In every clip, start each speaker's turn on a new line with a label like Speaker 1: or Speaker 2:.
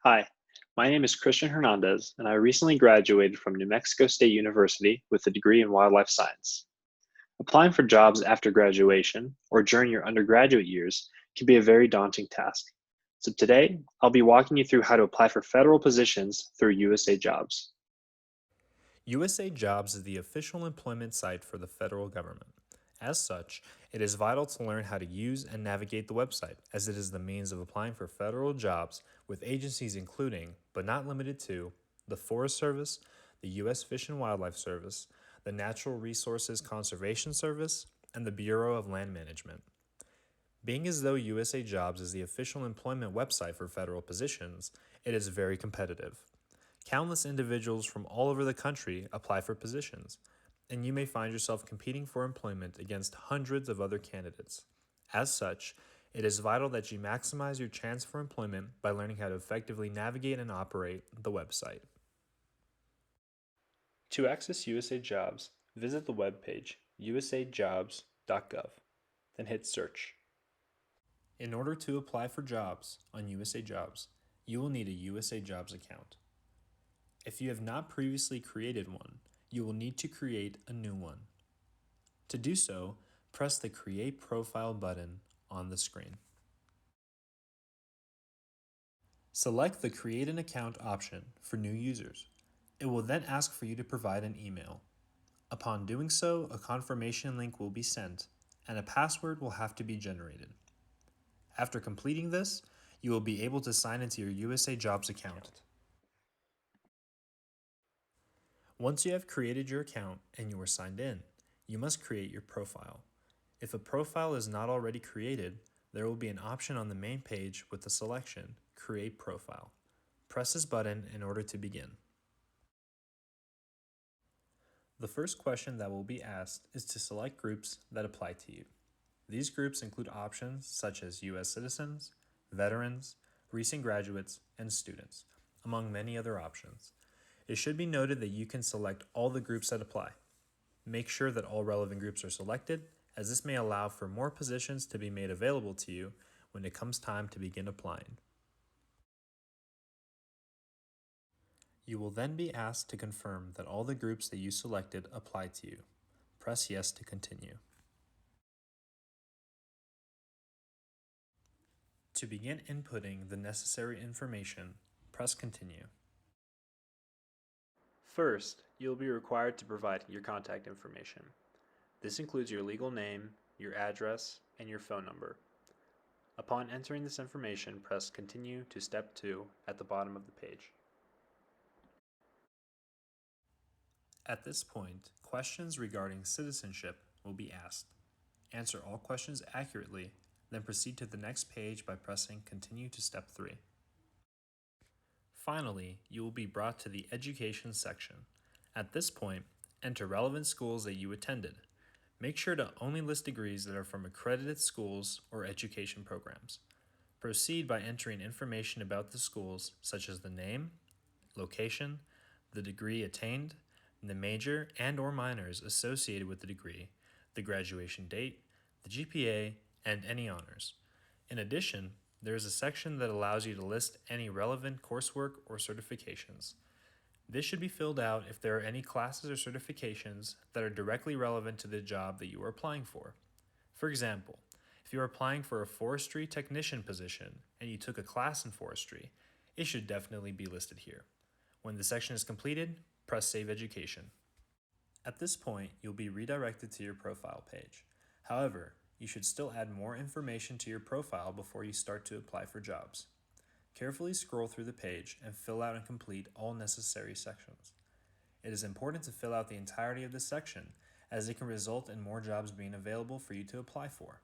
Speaker 1: Hi, my name is Christian Hernandez, and I recently graduated from New Mexico State University with a degree in wildlife science. Applying for jobs after graduation or during your undergraduate years can be a very daunting task. So today, I'll be walking you through how to apply for federal positions through USA Jobs.
Speaker 2: USA Jobs is the official employment site for the federal government. As such, it is vital to learn how to use and navigate the website, as it is the means of applying for federal jobs with agencies including, but not limited to, the Forest Service, the U.S. Fish and Wildlife Service, the Natural Resources Conservation Service, and the Bureau of Land Management. Being as though USA Jobs is the official employment website for federal positions, it is very competitive. Countless individuals from all over the country apply for positions, and you may find yourself competing for employment against hundreds of other candidates. As such, it is vital that you maximize your chance for employment by learning how to effectively navigate and operate the website. To access USA Jobs, visit the webpage usajobs.gov, then hit search. In order to apply for jobs on USA Jobs, you will need a USA Jobs account. If you have not previously created one, you will need to create a new one. To do so, press the Create Profile button on the screen. Select the Create an Account option for new users. It will then ask for you to provide an email. Upon doing so, a confirmation link will be sent, and a password will have to be generated. After completing this, you will be able to sign into your USA Jobs account. Once you have created your account and you are signed in, you must create your profile. If a profile is not already created, there will be an option on the main page with the selection, Create Profile. Press this button in order to begin. The first question that will be asked is to select groups that apply to you. These groups include options such as U.S. citizens, veterans, recent graduates, and students, among many other options. It should be noted that you can select all the groups that apply. Make sure that all relevant groups are selected, as this may allow for more positions to be made available to you when it comes time to begin applying. You will then be asked to confirm that all the groups that you selected apply to you. Press Yes to continue. To begin inputting the necessary information, press Continue. First, you will be required to provide your contact information. This includes your legal name, your address, and your phone number. Upon entering this information, press Continue to Step 2 at the bottom of the page. At this point, questions regarding citizenship will be asked. Answer all questions accurately, then proceed to the next page by pressing Continue to Step 3. Finally, you will be brought to the Education section. At this point, enter relevant schools that you attended. Make sure to only list degrees that are from accredited schools or education programs. Proceed by entering information about the schools such as the name, location, the degree attained, the major and or minors associated with the degree, the graduation date, the GPA, and any honors. In addition, there is a section that allows you to list any relevant coursework or certifications. This should be filled out if there are any classes or certifications that are directly relevant to the job that you are applying for. For example, if you are applying for a forestry technician position and you took a class in forestry, it should definitely be listed here. When the section is completed, press Save Education. At this point, you'll be redirected to your profile page. However, you should still add more information to your profile before you start to apply for jobs. Carefully scroll through the page and fill out and complete all necessary sections. It is important to fill out the entirety of this section, as it can result in more jobs being available for you to apply for.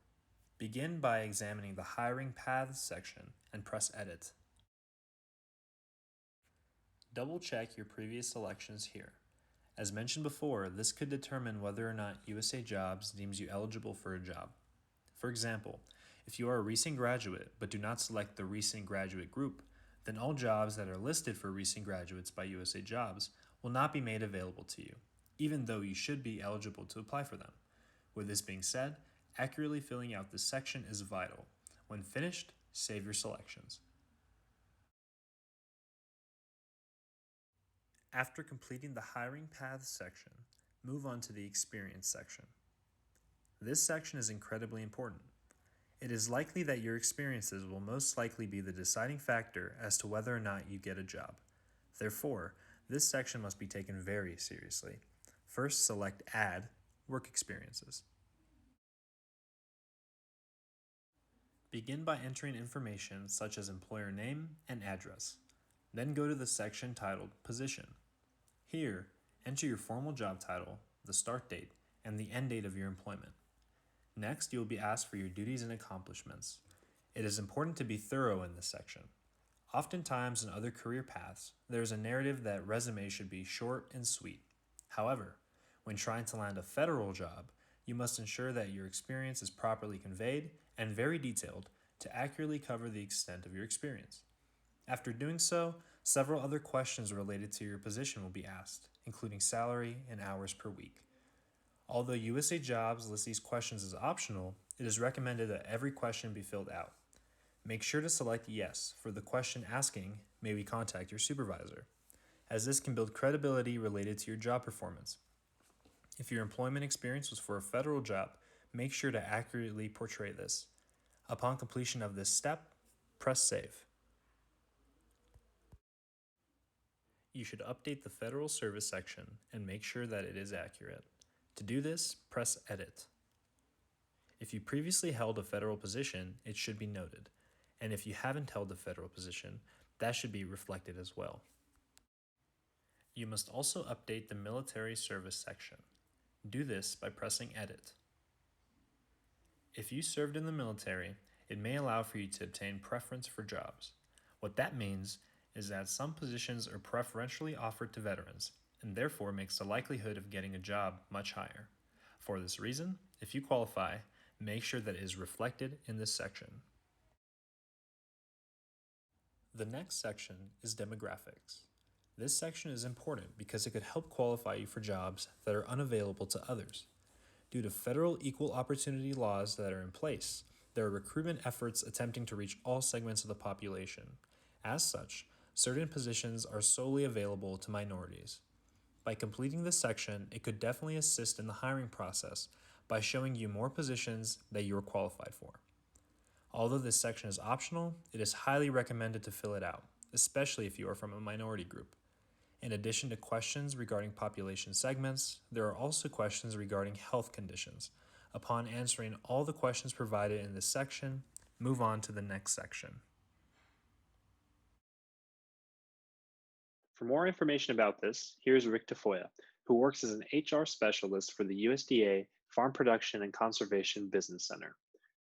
Speaker 2: Begin by examining the Hiring Paths section and press Edit. Double check your previous selections here. As mentioned before, this could determine whether or not USA Jobs deems you eligible for a job. For example, if you are a recent graduate but do not select the recent graduate group, then all jobs that are listed for recent graduates by USA Jobs will not be made available to you, even though you should be eligible to apply for them. With this being said, accurately filling out this section is vital. When finished, save your selections. After completing the hiring paths section, move on to the experience section. This section is incredibly important. It is likely that your experiences will most likely be the deciding factor as to whether or not you get a job. Therefore, this section must be taken very seriously. First, select Add Work Experiences. Begin by entering information such as employer name and address. Then go to the section titled Position. Here, enter your formal job title, the start date, and the end date of your employment. Next, you will be asked for your duties and accomplishments. It is important to be thorough in this section. Oftentimes in other career paths, there is a narrative that resumes should be short and sweet. However, when trying to land a federal job, you must ensure that your experience is properly conveyed and very detailed to accurately cover the extent of your experience. After doing so, several other questions related to your position will be asked, including salary and hours per week. Although USA Jobs lists these questions as optional, it is recommended that every question be filled out. Make sure to select yes for the question asking, "May we contact your supervisor?" as this can build credibility related to your job performance. If your employment experience was for a federal job, make sure to accurately portray this. Upon completion of this step, press Save. You should update the Federal Service section and make sure that it is accurate. To do this, press Edit. If you previously held a federal position, it should be noted, and if you haven't held a federal position, that should be reflected as well. You must also update the Military Service section. Do this by pressing Edit. If you served in the military, it may allow for you to obtain preference for jobs. What that means is that some positions are preferentially offered to veterans, and therefore makes the likelihood of getting a job much higher. For this reason, if you qualify, make sure that it is reflected in this section. The next section is demographics. This section is important because it could help qualify you for jobs that are unavailable to others. Due to federal equal opportunity laws that are in place, there are recruitment efforts attempting to reach all segments of the population. As such, certain positions are solely available to minorities. By completing this section, it could definitely assist in the hiring process by showing you more positions that you are qualified for. Although this section is optional, it is highly recommended to fill it out, especially if you are from a minority group. In addition to questions regarding population segments, there are also questions regarding health conditions. Upon answering all the questions provided in this section, move on to the next section.
Speaker 1: For more information about this, here's Rick Tafoya, who works as an HR specialist for the USDA Farm Production and Conservation Business Center.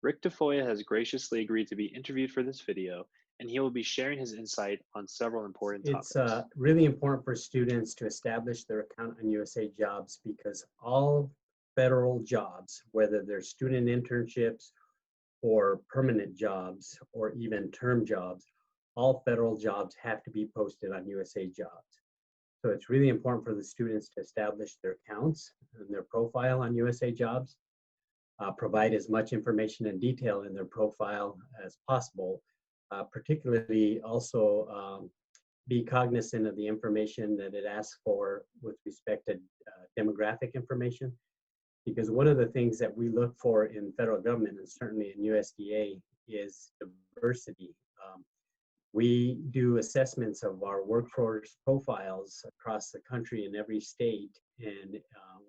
Speaker 1: Rick Tafoya has graciously agreed to be interviewed for this video, and he will be sharing his insight on several important topics.
Speaker 3: It's really important for students to establish their account on USA Jobs because all federal jobs, whether they're student internships or permanent jobs or even term jobs, all federal jobs have to be posted on USA Jobs. So it's really important for the students to establish their accounts and their profile on USA Jobs, provide as much information and detail in their profile as possible, particularly also be cognizant of the information that it asks for with respect to demographic information. Because one of the things that we look for in federal government, and certainly in USDA, is diversity. We do assessments of our workforce profiles across the country in every state, and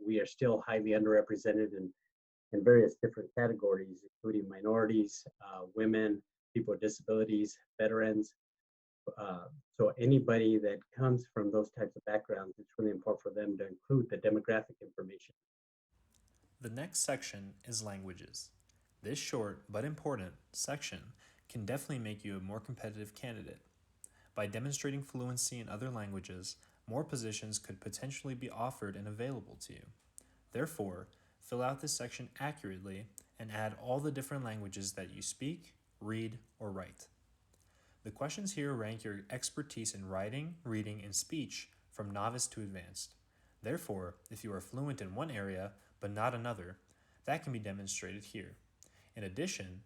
Speaker 3: we are still highly underrepresented in various different categories, including minorities, women, people with disabilities, veterans. So anybody that comes from those types of backgrounds, it's really important for them to include the demographic information.
Speaker 2: The next section is languages. This short but important section can definitely make you a more competitive candidate. By demonstrating fluency in other languages, more positions could potentially be offered and available to you. Therefore, fill out this section accurately and add all the different languages that you speak, read, or write. The questions here rank your expertise in writing, reading, and speech from novice to advanced. Therefore, if you are fluent in one area but not another, that can be demonstrated here. In addition,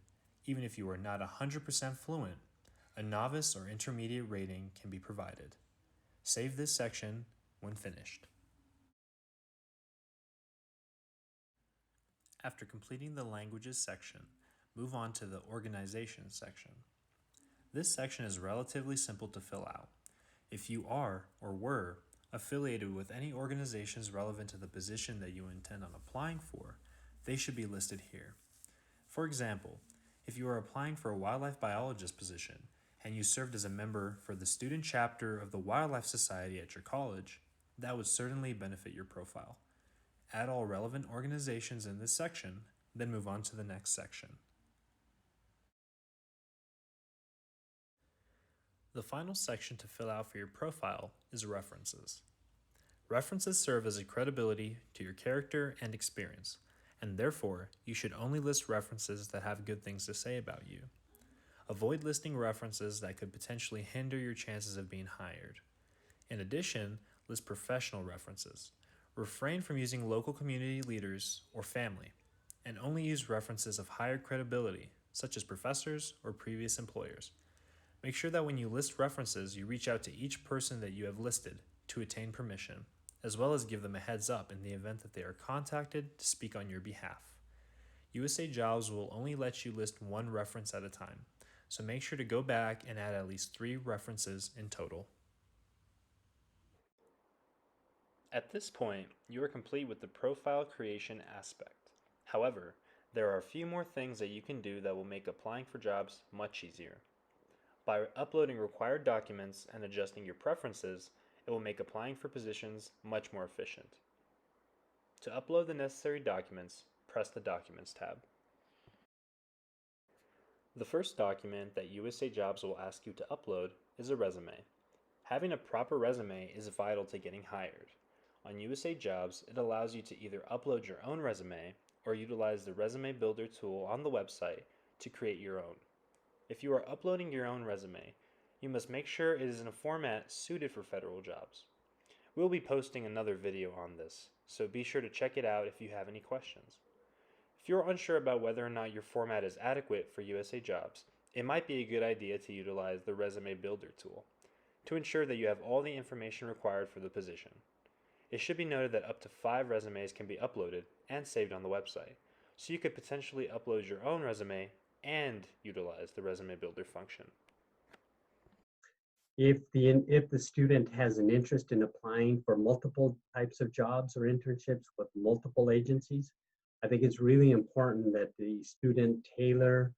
Speaker 2: even if you are not 100% fluent, a novice or intermediate rating can be provided. Save this section when finished. After completing the languages section, move on to the organization section. This section is relatively simple to fill out. If you are or were affiliated with any organizations relevant to the position that you intend on applying for, they should be listed here. For example, if you are applying for a wildlife biologist position and you served as a member for the student chapter of the Wildlife Society at your college, that would certainly benefit your profile. Add all relevant organizations in this section, then move on to the next section. The final section to fill out for your profile is references. References serve as a credibility to your character and experience, and therefore, you should only list references that have good things to say about you. Avoid listing references that could potentially hinder your chances of being hired. In addition, list professional references. Refrain from using local community leaders or family, and only use references of higher credibility, such as professors or previous employers. Make sure that when you list references, you reach out to each person that you have listed to attain permission, as well as give them a heads up in the event that they are contacted to speak on your behalf. USA Jobs will only let you list one reference at a time, so make sure to go back and add at least 3 references in total. At this point, you are complete with the profile creation aspect. However, there are a few more things that you can do that will make applying for jobs much easier. By uploading required documents and adjusting your preferences, it will make applying for positions much more efficient. To upload the necessary documents, press the Documents tab. The first document that USA Jobs will ask you to upload is a resume. Having a proper resume is vital to getting hired. On USA Jobs, it allows you to either upload your own resume or utilize the Resume Builder tool on the website to create your own. If you are uploading your own resume, you must make sure it is in a format suited for federal jobs. We'll be posting another video on this, so be sure to check it out if you have any questions. If you're unsure about whether or not your format is adequate for USA Jobs, it might be a good idea to utilize the Resume Builder tool to ensure that you have all the information required for the position. It should be noted that up to 5 resumes can be uploaded and saved on the website, so you could potentially upload your own resume and utilize the Resume Builder function.
Speaker 3: If the student has an interest in applying for multiple types of jobs or internships with multiple agencies, I think it's really important that the student tailor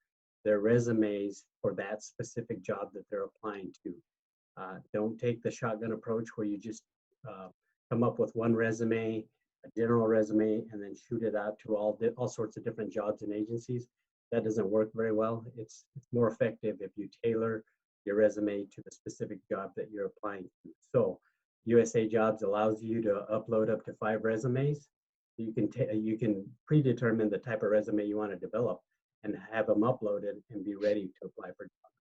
Speaker 3: their resumes for that specific job that they're applying to. Don't take the shotgun approach where you just come up with one resume, a general resume, and then shoot it out to all sorts of different jobs and agencies. That doesn't work very well. It's more effective if you tailor your resume to the specific job that you're applying to. So USA Jobs allows you to upload up to 5 resumes. You can predetermine the type of resume you want to develop and have them uploaded and be ready to apply for jobs.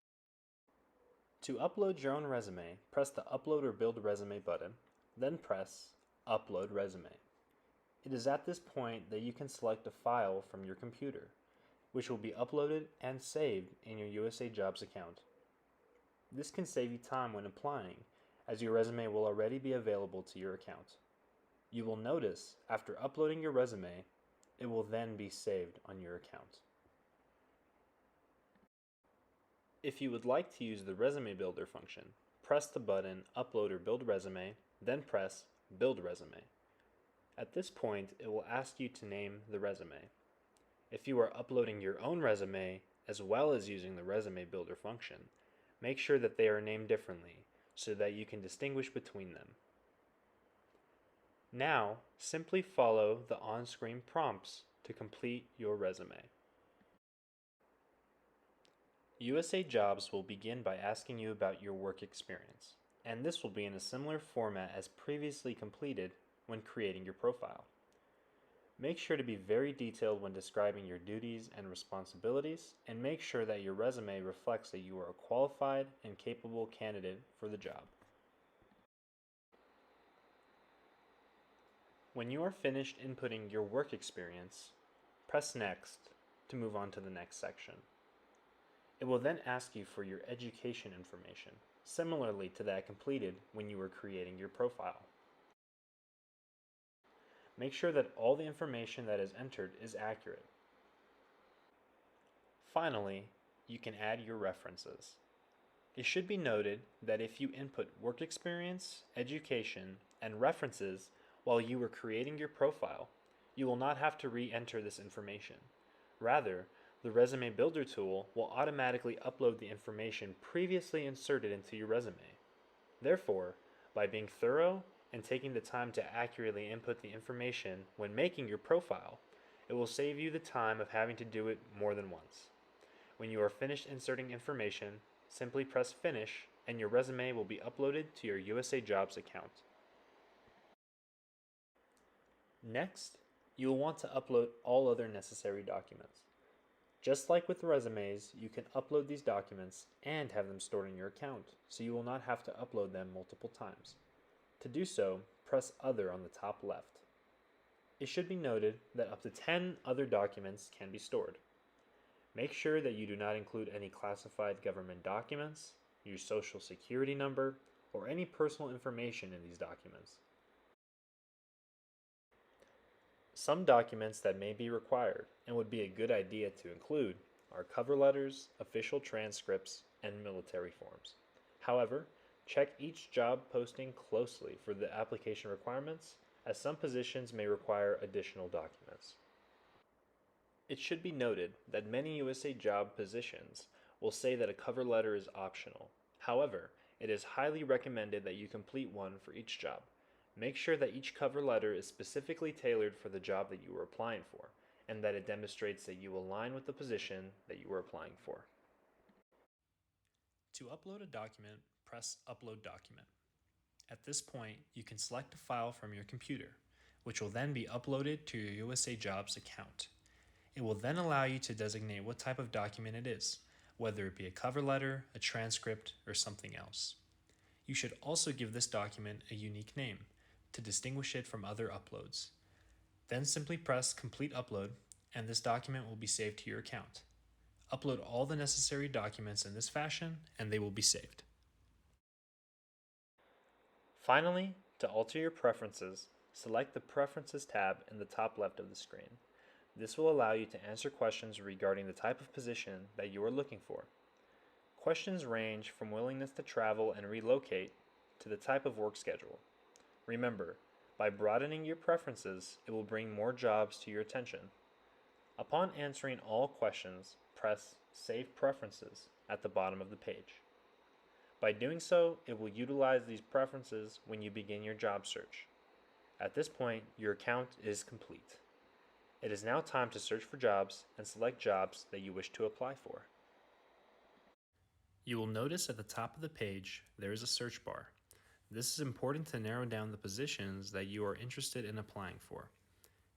Speaker 2: To upload your own resume, press the Upload or Build Resume button, then press Upload Resume. It is at this point that you can select a file from your computer, which will be uploaded and saved in your USA Jobs account. This can save you time when applying, as your resume will already be available to your account. You will notice, after uploading your resume, it will then be saved on your account. If you would like to use the Resume Builder function, press the button Upload or Build Resume, then press Build Resume. At this point, it will ask you to name the resume. If you are uploading your own resume as well as using the Resume Builder function, make sure that they are named differently so that you can distinguish between them. Now, simply follow the on-screen prompts to complete your resume. USA Jobs will begin by asking you about your work experience, and this will be in a similar format as previously completed when creating your profile. Make sure to be very detailed when describing your duties and responsibilities, and make sure that your resume reflects that you are a qualified and capable candidate for the job. When you are finished inputting your work experience, press Next to move on to the next section. It will then ask you for your education information, similarly to that completed when you were creating your profile. Make sure that all the information that is entered is accurate. Finally, you can add your references. It should be noted that if you input work experience, education, and references while you were creating your profile, you will not have to re-enter this information. Rather, the Resume Builder tool will automatically upload the information previously inserted into your resume. Therefore, by being thorough and taking the time to accurately input the information when making your profile, it will save you the time of having to do it more than once. When you are finished inserting information, simply press Finish and your resume will be uploaded to your USA Jobs account. Next, you will want to upload all other necessary documents. Just like with resumes, you can upload these documents and have them stored in your account, so you will not have to upload them multiple times. To do so, press Other on the top left. It should be noted that up to 10 other documents can be stored. Make sure that you do not include any classified government documents, your social security number, or any personal information in these documents. Some documents that may be required and would be a good idea to include are cover letters, official transcripts, and military forms. However, check each job posting closely for the application requirements, as some positions may require additional documents. It should be noted that many USA Job positions will say that a cover letter is optional. However, it is highly recommended that you complete one for each job. Make sure that each cover letter is specifically tailored for the job that you are applying for, and that it demonstrates that you align with the position that you are applying for. To upload a document, press Upload Document. At this point, you can select a file from your computer, which will then be uploaded to your USA Jobs account. It will then allow you to designate what type of document it is, whether it be a cover letter, a transcript, or something else. You should also give this document a unique name to distinguish it from other uploads. Then simply press Complete Upload, and this document will be saved to your account. Upload all the necessary documents in this fashion, and they will be saved. Finally, to alter your preferences, select the Preferences tab in the top left of the screen. This will allow you to answer questions regarding the type of position that you are looking for. Questions range from willingness to travel and relocate to the type of work schedule. Remember, by broadening your preferences, it will bring more jobs to your attention. Upon answering all questions, press Save Preferences at the bottom of the page. By doing so, it will utilize these preferences when you begin your job search. At this point, your account is complete. It is now time to search for jobs and select jobs that you wish to apply for. You will notice at the top of the page there is a search bar. This is important to narrow down the positions that you are interested in applying for.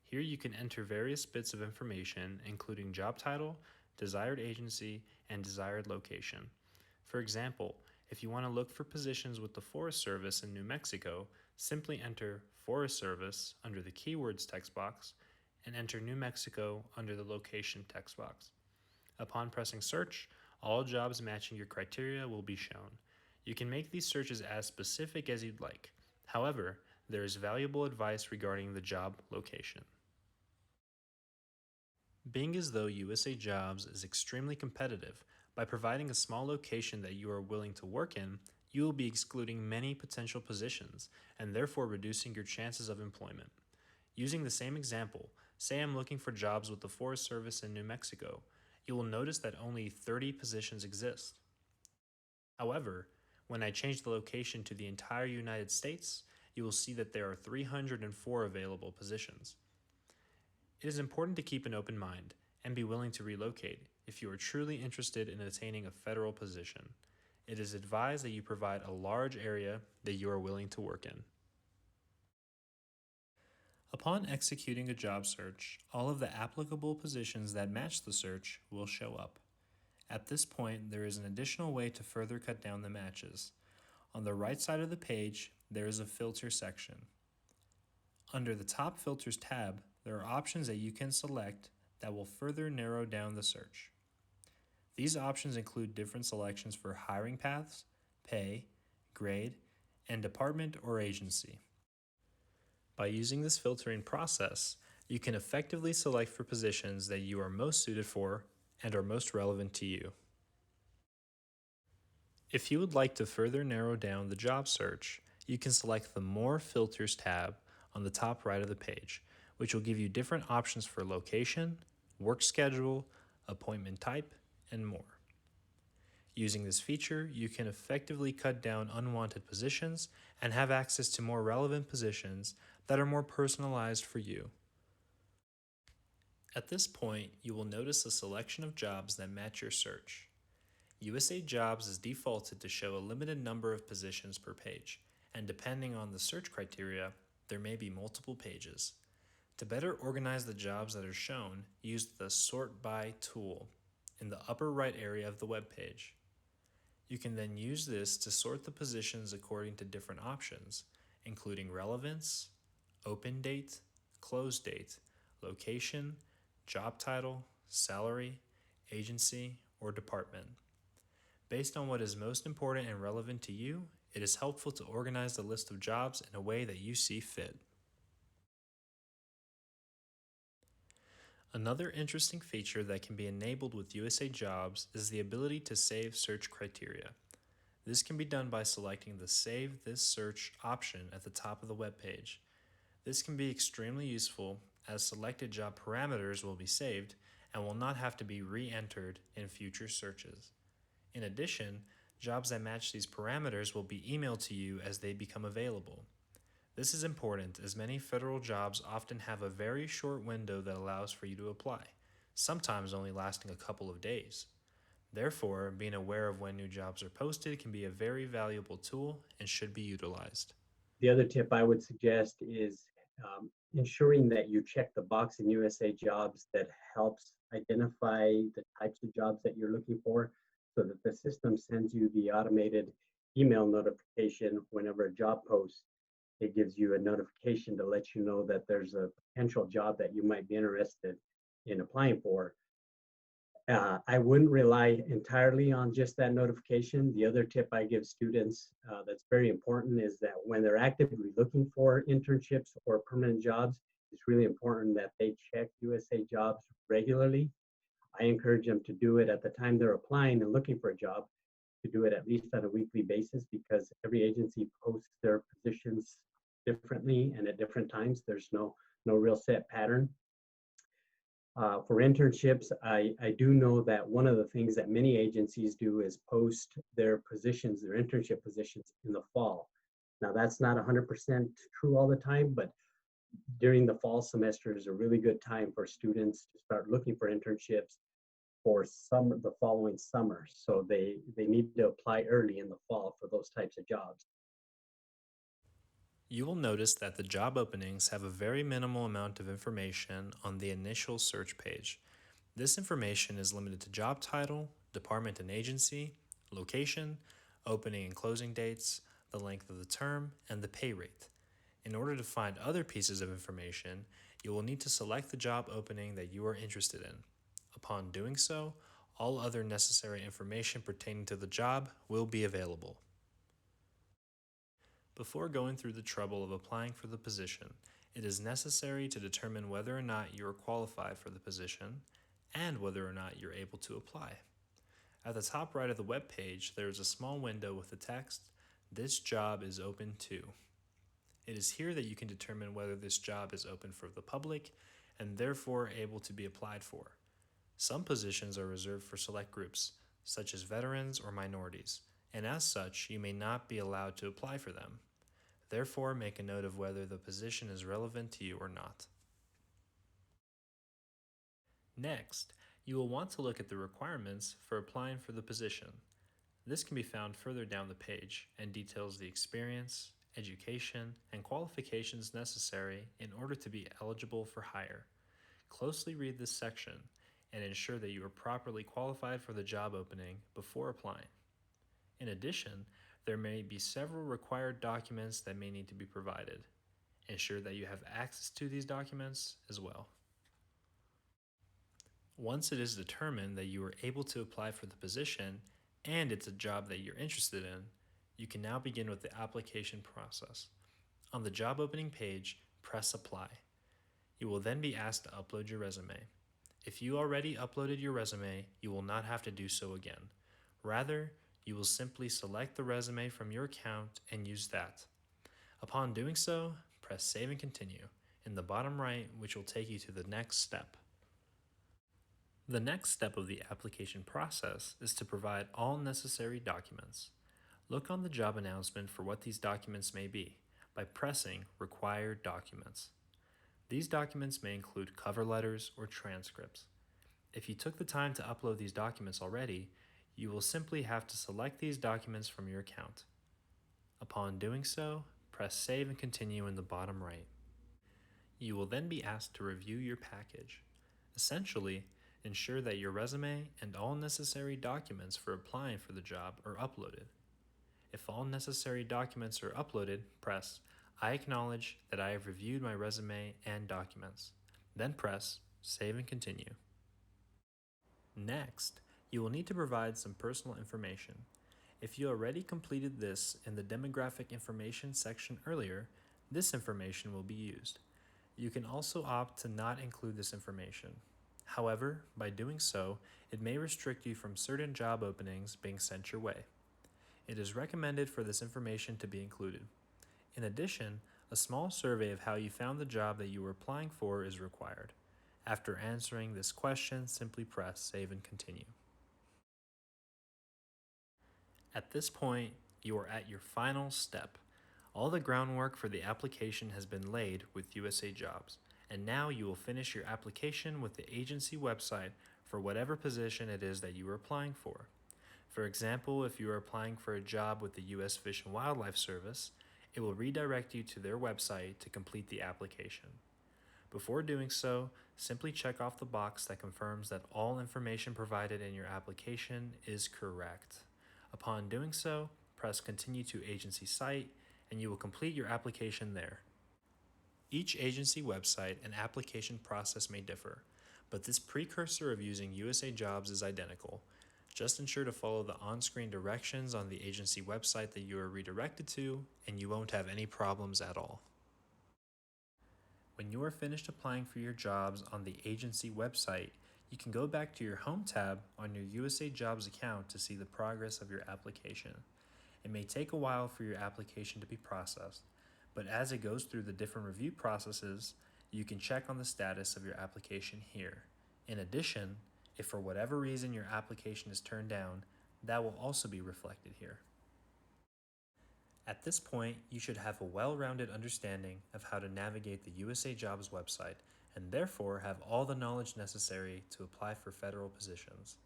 Speaker 2: Here you can enter various bits of information, including job title, desired agency, and desired location. For example, if you want to look for positions with the Forest Service in New Mexico, simply enter Forest Service under the Keywords text box and enter New Mexico under the Location text box. Upon pressing Search, all jobs matching your criteria will be shown. You can make these searches as specific as you'd like. However, there is valuable advice regarding the job location. Being as though USA Jobs is extremely competitive, by providing a small location that you are willing to work in, you will be excluding many potential positions and therefore reducing your chances of employment. Using the same example, say I'm looking for jobs with the Forest Service in New Mexico. You will notice that only 30 positions exist. However, when I change the location to the entire United States, you will see that there are 304 available positions. It is important to keep an open mind and be willing to relocate if you are truly interested in attaining a federal position. It is advised that you provide a large area that you are willing to work in. Upon executing a job search, all of the applicable positions that match the search will show up. At this point, there is an additional way to further cut down the matches. On the right side of the page, there is a filter section. Under the top filters tab, there are options that you can select that will further narrow down the search. These options include different selections for hiring paths, pay, grade, and department or agency. By using this filtering process, you can effectively select for positions that you are most suited for and are most relevant to you. If you would like to further narrow down the job search, you can select the More Filters tab on the top right of the page, which will give you different options for location, work schedule, appointment type, and more. Using this feature, you can effectively cut down unwanted positions and have access to more relevant positions that are more personalized for you. At this point, you will notice a selection of jobs that match your search. USA Jobs is defaulted to show a limited number of positions per page, and depending on the search criteria, there may be multiple pages. To better organize the jobs that are shown, use the Sort By tool in the upper right area of the web page. You can then use this to sort the positions according to different options, including relevance, open date, close date, location, job title, salary, agency, or department. Based on what is most important and relevant to you, it is helpful to organize the list of jobs in a way that you see fit. Another interesting feature that can be enabled with USA Jobs is the ability to save search criteria. This can be done by selecting the Save This Search option at the top of the web page. This can be extremely useful as selected job parameters will be saved and will not have to be re-entered in future searches. In addition, jobs that match these parameters will be emailed to you as they become available. This is important as many federal jobs often have a very short window that allows for you to apply, sometimes only lasting a couple of days. Therefore, being aware of when new jobs are posted can be a very valuable tool and should be utilized.
Speaker 3: The other tip I would suggest is ensuring that you check the box in USA Jobs that helps identify the types of jobs that you're looking for so that the system sends you the automated email notification whenever a job posts. It gives you a notification to let you know that there's a potential job that you might be interested in applying for. I wouldn't rely entirely on just that notification. The other tip I give students that's very important is that when they're actively looking for internships or permanent jobs, it's really important that they check USA Jobs regularly. I encourage them to do it at the time they're applying and looking for a job, to do it at least on a weekly basis because every agency posts their positions differently and at different times. There's no real set pattern. For internships, I do know that one of the things that many agencies do is post their positions, their internship positions in the fall. Now that's not 100% true all the time, but during the fall semester is a really good time for students to start looking for internships for the following summer. So they need to apply early in the fall for those types of jobs.
Speaker 2: You will notice that the job openings have a very minimal amount of information on the initial search page. This information is limited to job title, department and agency, location, opening and closing dates, the length of the term, and the pay rate. In order to find other pieces of information, you will need to select the job opening that you are interested in. Upon doing so, all other necessary information pertaining to the job will be available. Before going through the trouble of applying for the position, it is necessary to determine whether or not you are qualified for the position and whether or not you're able to apply. At the top right of the web page, there is a small window with the text, "This job is open to." It is here that you can determine whether this job is open for the public and therefore able to be applied for. Some positions are reserved for select groups, such as veterans or minorities, and as such, you may not be allowed to apply for them. Therefore, make a note of whether the position is relevant to you or not. Next, you will want to look at the requirements for applying for the position. This can be found further down the page and details the experience, education, and qualifications necessary in order to be eligible for hire. Closely read this section and ensure that you are properly qualified for the job opening before applying. In addition, there may be several required documents that may need to be provided. Ensure that you have access to these documents as well. Once it is determined that you are able to apply for the position and it's a job that you're interested in, You can now begin with the application process. On the job opening page, press Apply. You will then be asked to upload your resume. If you already uploaded your resume, you will not have to do so again. Rather, you will simply select the resume from your account and use that. Upon doing so, press Save and Continue in the bottom right, which will take you to the next step. The next step of the application process is to provide all necessary documents. Look on the job announcement for what these documents may be by pressing Required Documents. These documents may include cover letters or transcripts. If you took the time to upload these documents already, you will simply have to select these documents from your account. Upon doing so, press Save and Continue in the bottom right. You will then be asked to review your package. Essentially, ensure that your resume and all necessary documents for applying for the job are uploaded. If all necessary documents are uploaded, press I acknowledge that I have reviewed my resume and documents. Then press Save and Continue. Next, you will need to provide some personal information. If you already completed this in the demographic information section earlier, this information will be used. You can also opt to not include this information. However, by doing so, it may restrict you from certain job openings being sent your way. It is recommended for this information to be included. In addition, a small survey of how you found the job that you were applying for is required. After answering this question, simply press Save and Continue. At this point, you are at your final step. All the groundwork for the application has been laid with USA Jobs, and now you will finish your application with the agency website for whatever position it is that you are applying for. For example, if you are applying for a job with the U.S. Fish and Wildlife Service, it will redirect you to their website to complete the application. Before doing so, simply check off the box that confirms that all information provided in your application is correct. Upon doing so, press Continue to Agency Site, and you will complete your application there. Each agency website and application process may differ, but this precursor of using USA Jobs is identical. Just ensure to follow the on-screen directions on the agency website that you are redirected to, and you won't have any problems at all. When you are finished applying for your jobs on the agency website, you can go back to your Home tab on your USA Jobs account to see the progress of your application. It may take a while for your application to be processed, but as it goes through the different review processes, you can check on the status of your application here. In addition, if for whatever reason your application is turned down, that will also be reflected here. At this point, you should have a well-rounded understanding of how to navigate the USA Jobs website and therefore have all the knowledge necessary to apply for federal positions.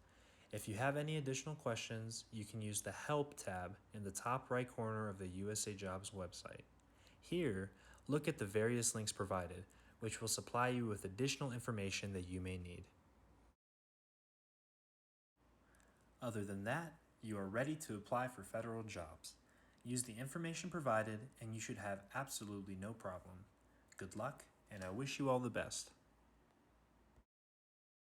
Speaker 2: If you have any additional questions, you can use the Help tab in the top right corner of the USA Jobs website. Here, look at the various links provided, which will supply you with additional information that you may need. Other than that, you are ready to apply for federal jobs. Use the information provided and you should have absolutely no problem. Good luck, and I wish you all the best.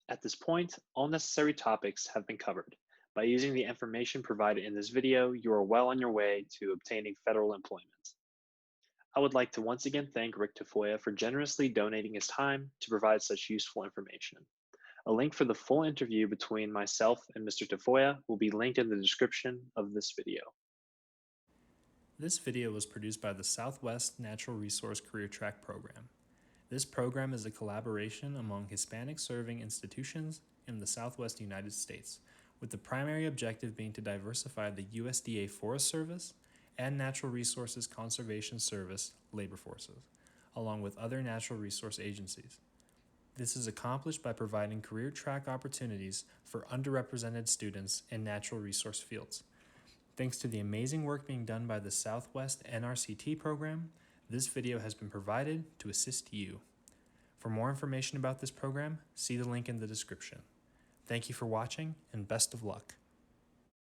Speaker 1: At this point, all necessary topics have been covered. By using the information provided in this video, you are well on your way to obtaining federal employment. I would like to once again thank Rick Tafoya for generously donating his time to provide such useful information. A link for the full interview between myself and Mr. Tafoya will be linked in the description of this video.
Speaker 2: This video was produced by the Southwest Natural Resource Career Track Program. This program is a collaboration among Hispanic-serving institutions in the Southwest United States, with the primary objective being to diversify the USDA Forest Service and Natural Resources Conservation Service labor forces, along with other natural resource agencies. This is accomplished by providing career track opportunities for underrepresented students in natural resource fields. Thanks to the amazing work being done by the Southwest NRCT Program, this video has been provided to assist you. For more information about this program, see the link in the description. Thank you for watching, and best of luck.